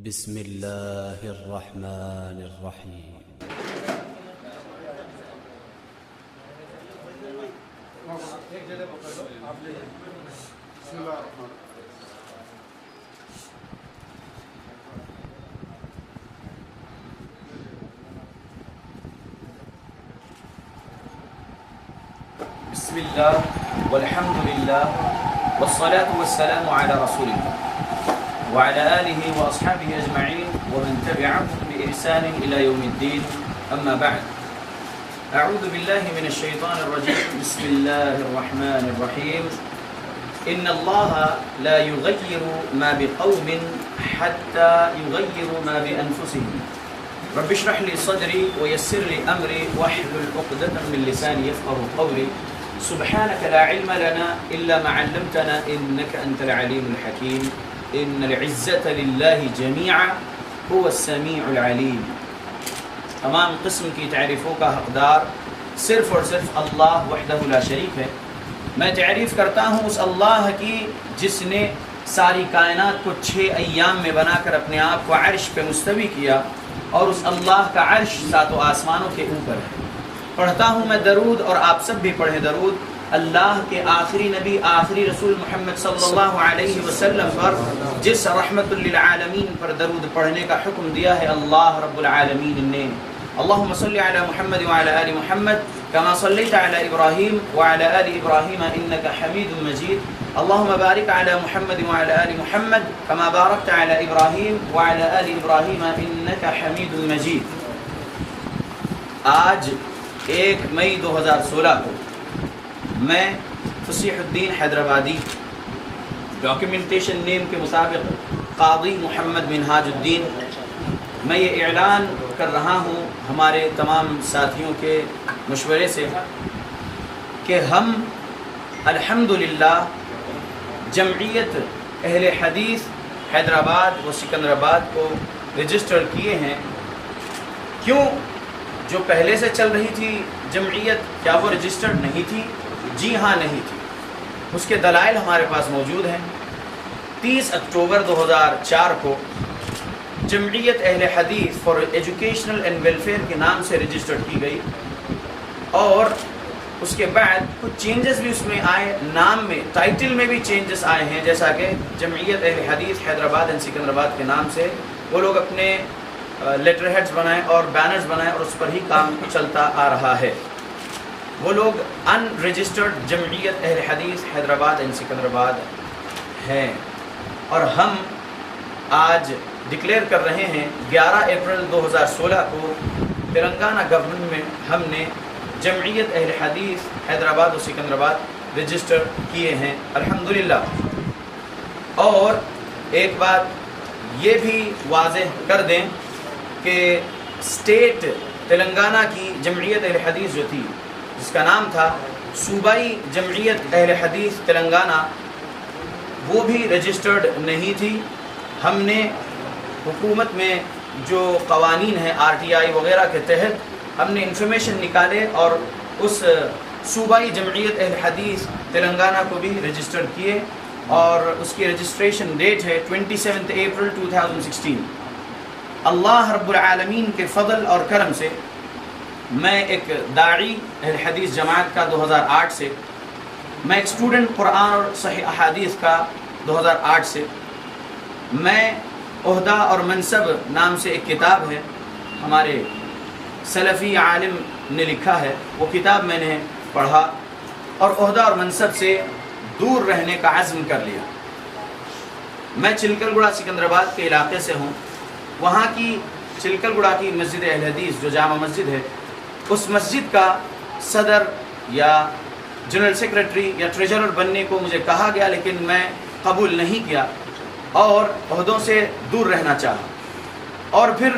بسم الله الرحمن الرحيم. بسم الله والحمد لله والصلاة والسلام على رسول الله وعلى آله وأصحابه أجمعين ومن تبعهم بإحسان إلى يوم الدين. أما بعد، أعوذ بالله من الشيطان الرجيم. بسم الله الرحمن الرحيم. إن الله لا يغير ما بقوم حتى يغيروا ما بأنفسهم. رب اشرح لي صدري ويسر لي أمري واحلل عقدة من لساني يفقهوا قولي. سبحانك لا علم لنا إلا ما علمتنا إنك أنت العليم الحكيم. إن العزة لله جميعا هو السميع العليم. تمام قسم کی تعریفوں کا حقدار صرف اور صرف اللہ وحدہ لا شریک ہے. میں تعریف کرتا ہوں اس اللہ کی جس نے ساری کائنات کو 6 ایام میں بنا کر اپنے آپ کو عرش پہ مستوی کیا، اور اس اللہ کا عرش 7 آسمانوں کے اوپر ہے. پڑھتا ہوں میں درود، اور آپ سب بھی پڑھیں درود، اللہ کے آخری نبی آخری رسول محمد صلی اللہ علیہ وسلم پر، جس رحمت للعالمین پر درود پڑھنے کا حکم دیا ہے اللہ رب العالمین نے. اللہم صلی علی محمد وعلی آل محمد کما صلیت علی ابراہیم وعلی آل ابراہیم انک حمید مجید. اللہم بارک علی محمد وعلی آل محمد کما بارکت علی ابراہیم وعلی آل ابراہیم انک حمید مجید. آج 1 مئی 2016 کو میں فصیح الدین حیدرآبادی، ڈاکیومنٹیشن نیم کے مطابق قاضی محمد منہاج الدین، میں یہ اعلان کر رہا ہوں ہمارے تمام ساتھیوں کے مشورے سے کہ ہم الحمدللہ جمعیت اہل حدیث حیدرآباد و سکندرآباد کو رجسٹر کیے ہیں. کیوں؟ جو پہلے سے چل رہی تھی جمعیت، کیا وہ رجسٹرڈ نہیں تھی؟ جی ہاں، نہیں تھی. اس کے دلائل ہمارے پاس موجود ہیں. 30 اکتوبر 2004 کو جمعیت اہل حدیث فار ایجوکیشنل اینڈ ویلفیئر کے نام سے رجسٹرڈ کی گئی، اور اس کے بعد کچھ چینجز بھی اس میں آئے. نام میں، ٹائٹل میں بھی چینجز آئے ہیں، جیسا کہ جمعیت اہل حدیث حیدرآباد اینڈ سکندرآباد کے نام سے وہ لوگ اپنے لیٹر ہیڈز بنائیں اور بینرز بنائیں، اور اس پر ہی کام چلتا آ رہا ہے. وہ لوگ ان رجسٹرڈ جمعیت اہل حدیث حیدرآباد اینڈ سکندرآباد ہیں. اور ہم آج ڈکلیئر کر رہے ہیں 11 اپریل 2016 کو تلنگانہ گورنمنٹ میں ہم نے جمعیت اہل حدیث حیدرآباد و سکندرآباد رجسٹر کیے ہیں الحمدللہ. اور ایک بات یہ بھی واضح کر دیں کہ اسٹیٹ تلنگانہ کی جمعیت اہل حدیث جو تھی، جس کا نام تھا صوبائی جمعیت اہل حدیث تلنگانہ، وہ بھی رجسٹرڈ نہیں تھی. ہم نے حکومت میں جو قوانین ہیں RTI وغیرہ کے تحت ہم نے انفارمیشن نکالے اور اس صوبائی جمعیت اہل حدیث تلنگانہ کو بھی رجسٹرڈ کیے، اور اس کی رجسٹریشن ڈیٹ ہے 27 اپریل 2016. اللہ رب العالمین کے فضل اور کرم سے میں ایک داعی اہل حدیث جماعت کا 2008 سے، میں ایک اسٹوڈنٹ قرآن اور صحیح احادیث کا 2008 سے، میں عہدہ اور منصب نام سے ایک کتاب ہے ہمارے سلفی عالم نے لکھا ہے، وہ کتاب میں نے پڑھا اور عہدہ اور منصب سے دور رہنے کا عزم کر لیا. میں چلکل گڑھا سکندرآباد کے علاقے سے ہوں. وہاں کی چلکل گڑھا کی مسجد اہل حدیث جو جامع مسجد ہے، اس مسجد کا صدر یا جنرل سیکرٹری یا ٹریجرر بننے کو مجھے کہا گیا، لیکن میں قبول نہیں کیا اور عہدوں سے دور رہنا چاہا. اور پھر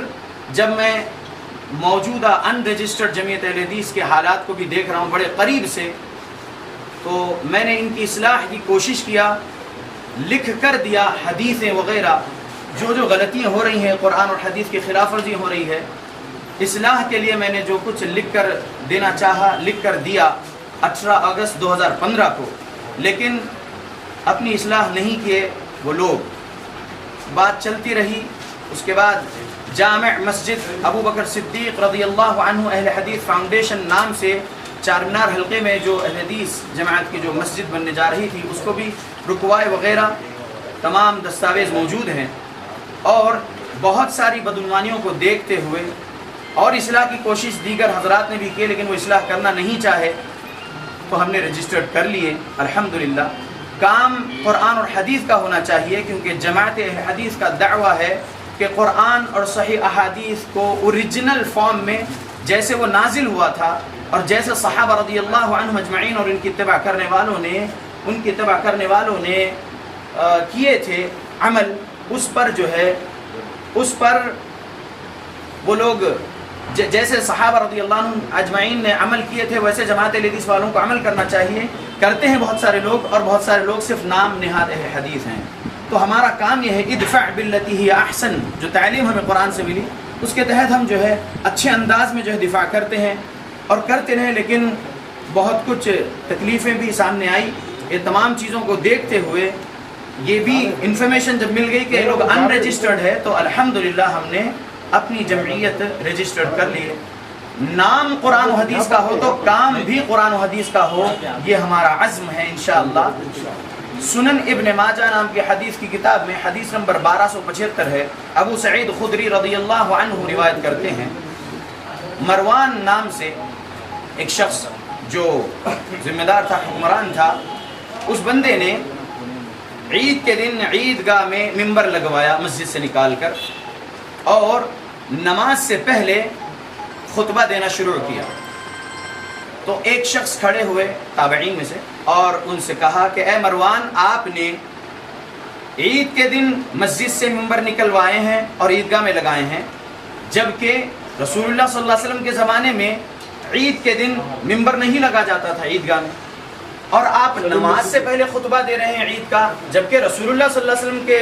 جب میں موجودہ ان رجسٹرڈ جمعیت اہل حدیث کے حالات کو بھی دیکھ رہا ہوں بڑے قریب سے، تو میں نے ان کی اصلاح کی کوشش کیا، لکھ کر دیا حدیثیں وغیرہ جو غلطیاں ہو رہی ہیں، قرآن اور حدیث کی خلاف ورزی ہو رہی ہے، اصلاح کے لیے میں نے جو کچھ لکھ کر دینا چاہا لکھ کر دیا 18 اگست 2015 کو. لیکن اپنی اصلاح نہیں کیے وہ لوگ. بات چلتی رہی اس کے بعد جامع مسجد ابو بکر صدیق رضی اللہ عنہ اہل حدیث فاؤنڈیشن نام سے چار مینار حلقے میں جو اہل حدیث جماعت کی جو مسجد بننے جا رہی تھی اس کو بھی رکوائے وغیرہ تمام دستاویز موجود ہیں، اور بہت ساری بدعنوانیوں کو دیکھتے ہوئے اور اصلاح کی کوشش دیگر حضرات نے بھی کی لیکن وہ اصلاح کرنا نہیں چاہے تو ہم نے رجسٹرڈ کر لیے الحمدللہ۔ کام قرآن اور حدیث کا ہونا چاہیے کیونکہ جماعت اہل حدیث کا دعویٰ ہے کہ قرآن اور صحیح احادیث کو اوریجنل فارم میں جیسے وہ نازل ہوا تھا اور جیسے صحابہ رضی اللہ عنہم اجمعین اور ان کی اتباع کرنے والوں نے کیے تھے عمل، اس پر جو ہے اس پر وہ لوگ جیسے صحابہ رضی اللہ عنہم اجمعین نے عمل کیے تھے ویسے جماعت اہل حدیث والوں کو عمل کرنا چاہیے۔ کرتے ہیں بہت سارے لوگ، اور بہت سارے لوگ صرف نام نہاد اہل حدیث ہیں۔ تو ہمارا کام یہ ہے ادفع باللتی ہی احسن، جو تعلیم ہمیں قرآن سے ملی اس کے تحت ہم جو ہے اچھے انداز میں جو ہے دفاع کرتے ہیں اور کرتے رہیں، لیکن بہت کچھ تکلیفیں بھی سامنے آئی۔ یہ تمام چیزوں کو دیکھتے ہوئے یہ بھی انفارمیشن جب مل گئی کہ یہ لوگ ان رجسٹرڈ ہے تو الحمدللہ ہم نے اپنی جمعیت رجسٹرڈ کر لیے۔ نام قرآن و حدیث کا ہو تو کام بھی قرآن و حدیث کا ہو، یہ ہمارا عزم ہے انشاءاللہ۔ سنن ابن ماجہ نام کی حدیث کی کتاب میں حدیث نمبر 1275 ہے، ابو سعید خدری رضی اللہ عنہ روایت کرتے ہیں، مروان نام سے ایک شخص جو ذمہ دار تھا، حکمران تھا، اس بندے نے عید کے دن عیدگاہ میں ممبر لگوایا مسجد سے نکال کر، اور نماز سے پہلے خطبہ دینا شروع کیا۔ تو ایک شخص کھڑے ہوئے تابعین میں سے اور ان سے کہا کہ اے مروان، آپ نے عید کے دن مسجد سے ممبر نکلوائے ہیں اور عیدگاہ میں لگائے ہیں، جبکہ رسول اللہ صلی اللہ علیہ وسلم کے زمانے میں عید کے دن ممبر نہیں لگا جاتا تھا عیدگاہ میں، اور آپ نماز سے پہلے خطبہ دے رہے ہیں عید کا، جبکہ رسول اللہ صلی اللہ علیہ وسلم کے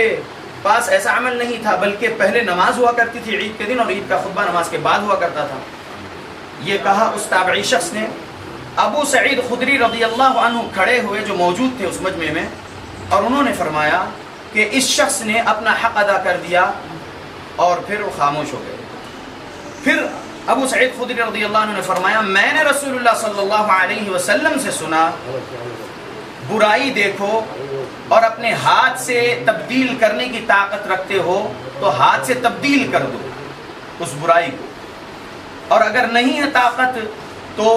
پاس ایسا عمل نہیں تھا، بلکہ پہلے نماز ہوا کرتی تھی عید کے دن اور عید کا خطبہ نماز کے بعد ہوا کرتا تھا۔ یہ کہا اس تابعی شخص نے۔ ابو سعید خدری رضی اللہ عنہ کھڑے ہوئے جو موجود تھے اس مجمع میں، اور انہوں نے فرمایا کہ اس شخص نے اپنا حق ادا کر دیا، اور پھر وہ خاموش ہو گئے۔ پھر ابو سعید خدری رضی اللہ عنہ نے فرمایا، میں نے رسول اللہ صلی اللہ علیہ وسلم سے سنا، برائی دیکھو اور اپنے ہاتھ سے تبدیل کرنے کی طاقت رکھتے ہو تو ہاتھ سے تبدیل کر دو اس برائی کو، اور اگر نہیں ہے طاقت تو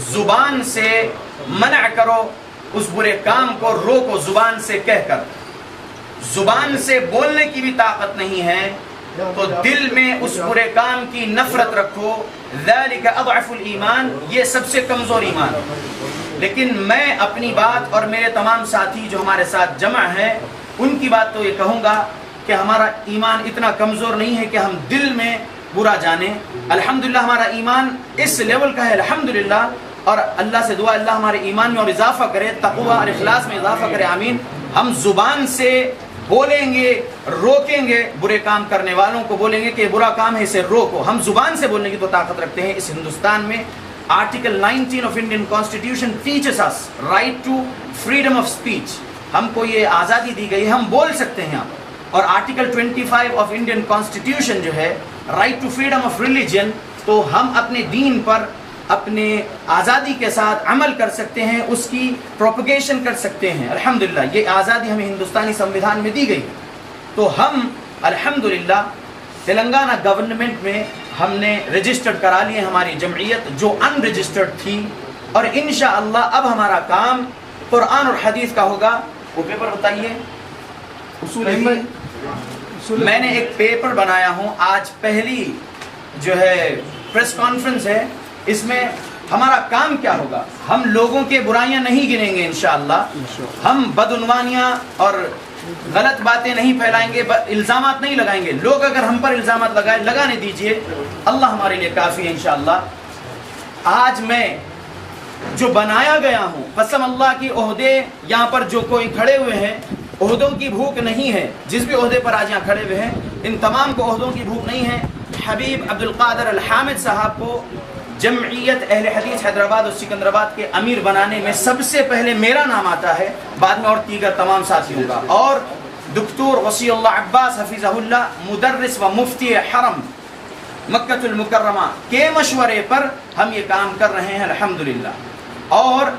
زبان سے منع کرو اس برے کام کو، روکو زبان سے کہہ کر۔ زبان سے بولنے کی بھی طاقت نہیں ہے تو دل میں اس برے کام کی نفرت رکھو، ذالک اضعف الایمان، یہ سب سے کمزور ایمان۔ لیکن میں اپنی بات اور میرے تمام ساتھی جو ہمارے ساتھ جمع ہیں ان کی بات تو یہ کہوں گا کہ ہمارا ایمان اتنا کمزور نہیں ہے کہ ہم دل میں برا جانیں۔ الحمدللہ ہمارا ایمان اس لیول کا ہے الحمدللہ، اور اللہ سے دعا اللہ ہمارے ایمان میں اور اضافہ کرے، تقوی اور اخلاص میں اضافہ کرے، آمین۔ ہم زبان سے بولیں گے، روکیں گے برے کام کرنے والوں کو، بولیں گے کہ یہ برا کام ہے اسے روکو، ہم زبان سے بولنے کی تو طاقت رکھتے ہیں۔ اس ہندوستان میں article 19 of Indian constitution teaches us right to freedom of speech, ہم کو یہ آزادی دی گئی ہے، ہم بول سکتے ہیں یہاں پر۔ اور آرٹیکل 25 آف انڈین کانسٹیٹیوشن جو ہے right to freedom of religion, تو ہم اپنے دین پر اپنے آزادی کے ساتھ عمل کر سکتے ہیں، اس کی پروپگیشن کر سکتے ہیں۔ الحمدللہ یہ آزادی ہمیں ہندوستانی سمویدھان میں دی گئی، تو ہم الحمدللہ تلنگانہ گورنمنٹ میں ہم نے رجسٹرڈ کرا لیے ہماری جمعیت جو ان رجسٹرڈ تھی، اور انشاءاللہ اب ہمارا کام قرآن اور حدیث کا ہوگا۔ وہ پیپر بتائیے، میں نے ایک پیپر بنایا ہوں، آج پہلی جو ہے پریس کانفرنس ہے، اس میں ہمارا کام کیا ہوگا؟ ہم لوگوں کے برائیاں نہیں گنیں گے انشاءاللہ، ہم بدعنوانیاں اور غلط باتیں نہیں پھیلائیں گے، الزامات نہیں لگائیں گے۔ لوگ اگر ہم پر الزامات لگائیں، لگانے دیجئے، اللہ ہمارے لیے کافی ہے انشاءاللہ۔ آج میں جو بنایا گیا ہوں، قسم اللہ کی، عہدے یہاں پر جو کوئی کھڑے ہوئے ہیں، عہدوں کی بھوک نہیں ہے، جس بھی عہدے پر آج یہاں کھڑے ہوئے ہیں ان تمام کو عہدوں کی بھوک نہیں ہے۔ حبیب عبد القادر الحامد صاحب کو جمعیت اہل حدیث حیدرآباد اور سکندرآباد کے امیر بنانے میں سب سے پہلے میرا نام آتا ہے، بعد میں اور دیگر تمام ساتھیوں کا، اور دکتور وسیع اللہ عباس حفظہ اللہ مدرس و مفتی حرم مکۃ المکرمہ کے مشورے پر ہم یہ کام کر رہے ہیں الحمدللہ. اور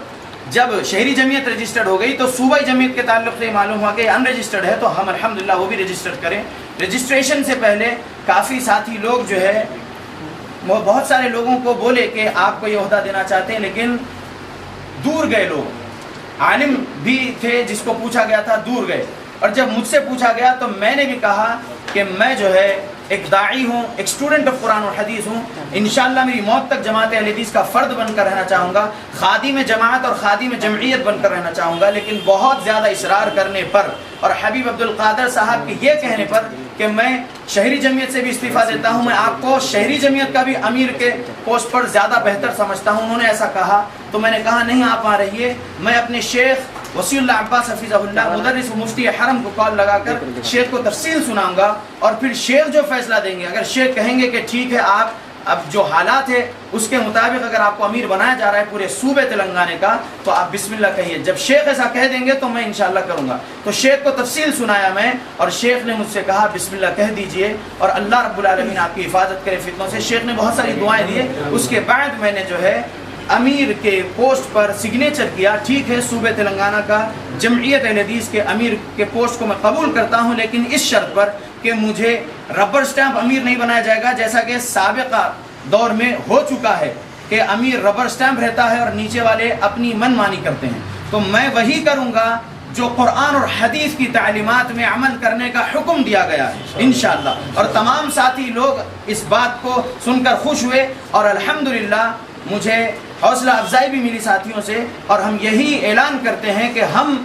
جب شہری جمعیت رجسٹرڈ ہو گئی تو صوبائی جمعیت کے تعلق سے معلوم ہوا کہ ان رجسٹرڈ ہے، تو ہم الحمدللہ وہ بھی رجسٹرڈ کریں. رجسٹریشن سے پہلے کافی ساتھی لوگ جو ہے بہت سارے لوگوں کو بولے کہ آپ کو یہ عہدہ دینا چاہتے ہیں، لیکن دور گئے لوگ. عالم بھی تھے جس کو پوچھا گیا تھا، دور گئے. اور جب مجھ سے پوچھا گیا تو میں نے بھی کہا کہ میں جو ہے ایک داعی ہوں، ایک اسٹوڈنٹ آف قرآن اور حدیث ہوں. انشاءاللہ میری موت تک جماعت اہل حدیث کا فرد بن کر رہنا چاہوں گا، خادم جماعت اور خادم جمعیت بن کر رہنا چاہوں گا. لیکن بہت زیادہ اصرار کرنے پر اور حبیب عبد القادر صاحب کے یہ کہنے پر کہ میں شہری جمعیت سے بھی استعفیٰ دیتا ہوں، میں آپ کو شہری جمعیت کا بھی امیر کے پوسٹ پر زیادہ بہتر سمجھتا ہوں، انہوں نے ایسا کہا. تو میں نے کہا نہیں، آپ وہاں رہیے، میں اپنے شیخ وسیع اللہ عباس حفظہ اللہ مدرس و مفتی حرم کو کال لگا کر شیخ کو تفصیل سناؤں گا، اور پھر شیخ جو فیصلہ دیں گے، اگر شیخ کہیں گے کہ ٹھیک ہے آپ اب جو حالات ہے اس کے مطابق اگر آپ کو امیر بنایا جا رہا ہے پورے صوبے تلنگانہ کا، تو آپ بسم اللہ کہیے. جب شیخ ایسا کہہ دیں گے تو میں انشاءاللہ کروں گا. تو شیخ کو تفصیل سنایا میں، اور شیخ نے مجھ سے کہا بسم اللہ کہہ دیجئے، اور اللہ رب العالمین آپ کی حفاظت کرے فتنوں سے. شیخ نے بہت ساری دعائیں دیے. اس کے بعد میں نے جو ہے امیر کے پوسٹ پر سگنیچر کیا. ٹھیک ہے، صوبے تلنگانہ کا جمعیت اہل حدیث کے امیر کے پوسٹ کو میں قبول کرتا ہوں، لیکن اس شرط پر کہ مجھے ربر سٹیمپ امیر نہیں بنایا جائے گا، جیسا کہ سابقہ دور میں ہو چکا ہے کہ امیر ربر سٹیمپ رہتا ہے اور نیچے والے اپنی من مانی کرتے ہیں. تو میں وہی کروں گا جو قرآن اور حدیث کی تعلیمات میں عمل کرنے کا حکم دیا گیا ہے انشاءاللہ. اور تمام ساتھی لوگ اس بات کو سن کر خوش ہوئے، اور الحمدللہ مجھے حوصلہ افزائی بھی ملی ساتھیوں سے. اور ہم یہی اعلان کرتے ہیں کہ ہم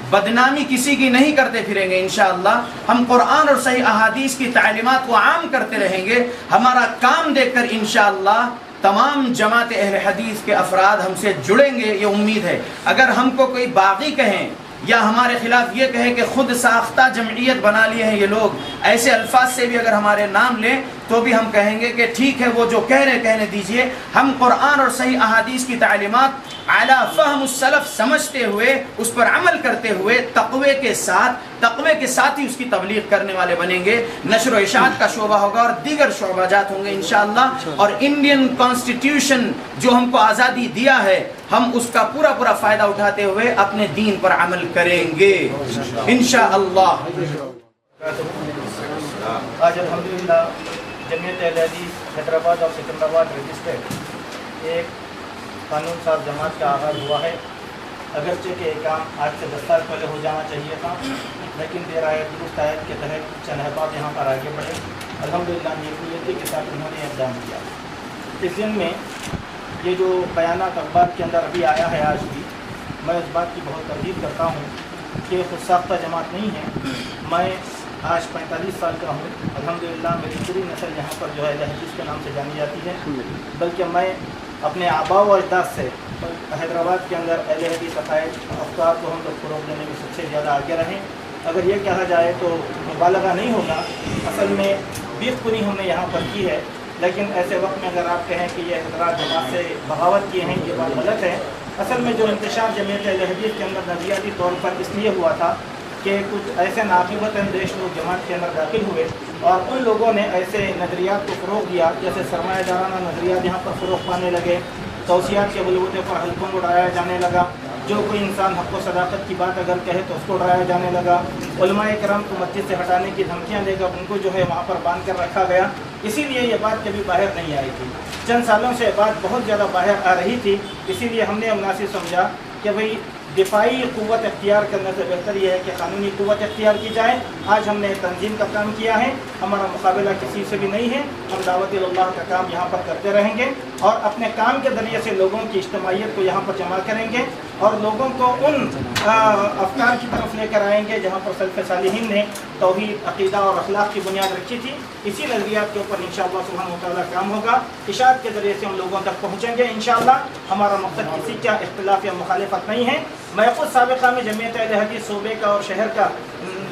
بدنامی کسی کی نہیں کرتے پھریں گے انشاءاللہ. ہم قرآن اور صحیح احادیث کی تعلیمات کو عام کرتے رہیں گے. ہمارا کام دیکھ کر انشاءاللہ تمام جماعت اہل حدیث کے افراد ہم سے جڑیں گے، یہ امید ہے. اگر ہم کو کوئی باغی کہیں یا ہمارے خلاف یہ کہے کہ خود ساختہ جمعیت بنا لیے ہیں یہ لوگ، ایسے الفاظ سے بھی اگر ہمارے نام لیں تو بھی ہم کہیں گے کہ ٹھیک ہے، وہ جو کہنے دیجئے. ہم قرآن اور صحیح احادیث کی تعلیمات اعلیٰ فہم السلف سمجھتے ہوئے اس پر عمل کرتے ہوئے تقوی کے ساتھ ہی اس کی تبلیغ کرنے والے بنیں گے. نشر و اشاعت کا شعبہ ہوگا اور دیگر شعبہ جات ہوں گے انشاءاللہ. اور انڈین کانسٹیٹیوشن جو ہم کو آزادی دیا ہے، ہم اس کا پورا فائدہ اٹھاتے ہوئے اپنے دین پر عمل کریں گے انشاءاللہ. آج الحمدللہ جمعیت اہل حدیث حیدرآباد اور سکندرآباد رجسٹرڈ ایک قانون ساز جماعت کا آغاز ہوا ہے. اگرچہ کہ یہ کام آج سے 10 سال پہلے ہو جانا چاہیے تھا، لیکن دیر آئے درست آیت کے تحت چند احباب یہاں پر آگے بڑھے. الحمدللہ نیتی کے ساتھ انہوں نے اقدام کیا. اس دن میں یہ جو بیانات اخبار کے اندر ابھی آیا ہے، آج بھی میں اس بات کی بہت تردید کرتا ہوں کہ خود ساختہ جماعت نہیں ہے. میں آج 45 سال کا ہوں. الحمدللہ میری پوری نسل یہاں پر جو ہے اہل حدیث کے نام سے جانی جاتی ہے. بلکہ میں اپنے آباء و اجداد سے حیدرآباد کے اندر اہل حدیث عقائد افکار کو ہم لوگ فروغ دینے میں سب سے زیادہ آگے رہیں. اگر یہ کہا جائے تو مبالغہ نہیں ہوگا. اصل میں بیخ کنی ہم نے یہاں پر کی ہے، لیکن ایسے وقت میں اگر آپ کہیں کہ یہ حضرات جماعت سے بغاوت کیے ہیں، یہ بات غلط ہے. اصل میں جو انتشار جمعیت اہل حدیث کے اندر نظریاتی طور پر اس لیے ہوا تھا کہ کچھ ایسے ناقابل اندیش لوگ جماعت کے اندر داخل ہوئے اور ان لوگوں نے ایسے نظریات کو فروغ دیا، جیسے سرمایہ دارانہ نظریات یہاں پر فروغ پانے لگے. توسیعات کے بلبوتے پر حلقوں کو ڈرایا جانے لگا. جو کوئی انسان حق و صداقت کی بات اگر کہے تو اس کو ڈرایا جانے لگا. علماء کرام کو مسجد سے ہٹانے کی دھمکیاں دے کر ان کو جو ہے وہاں پر باندھ کر رکھا گیا. اسی لیے یہ بات کبھی باہر نہیں آئی تھی. چند سالوں سے یہ بات بہت زیادہ باہر آ رہی تھی. اسی لیے ہم نے مناسب سمجھا کہ بھئی دفاعی قوت اختیار کرنے سے بہتر یہ ہے کہ قانونی قوت اختیار کی جائے. آج ہم نے تنظیم کا کام کیا ہے. ہمارا مقابلہ کسی سے بھی نہیں ہے. ہم دعوت اللہ کا کام یہاں پر کرتے رہیں گے اور اپنے کام کے ذریعے سے لوگوں کی اجتماعیت کو یہاں پر جمع کریں گے اور لوگوں کو ان افکار کی طرف لے کر آئیں گے جہاں پر سلف صالحین نے توحید، عقیدہ اور اخلاق کی بنیاد رکھی تھی. اسی نظریات کے اوپر انشاءاللہ سبحانہ وتعالیٰ کام ہوگا. اشاعت کے ذریعے سے ہم لوگوں تک پہنچیں گے انشاءاللہ. ہمارا مقصد کسی کا اختلاف یا مخالفت نہیں ہے. میں خود سابقہ میں جمعیت اہل حدیث صوبے کا اور شہر کا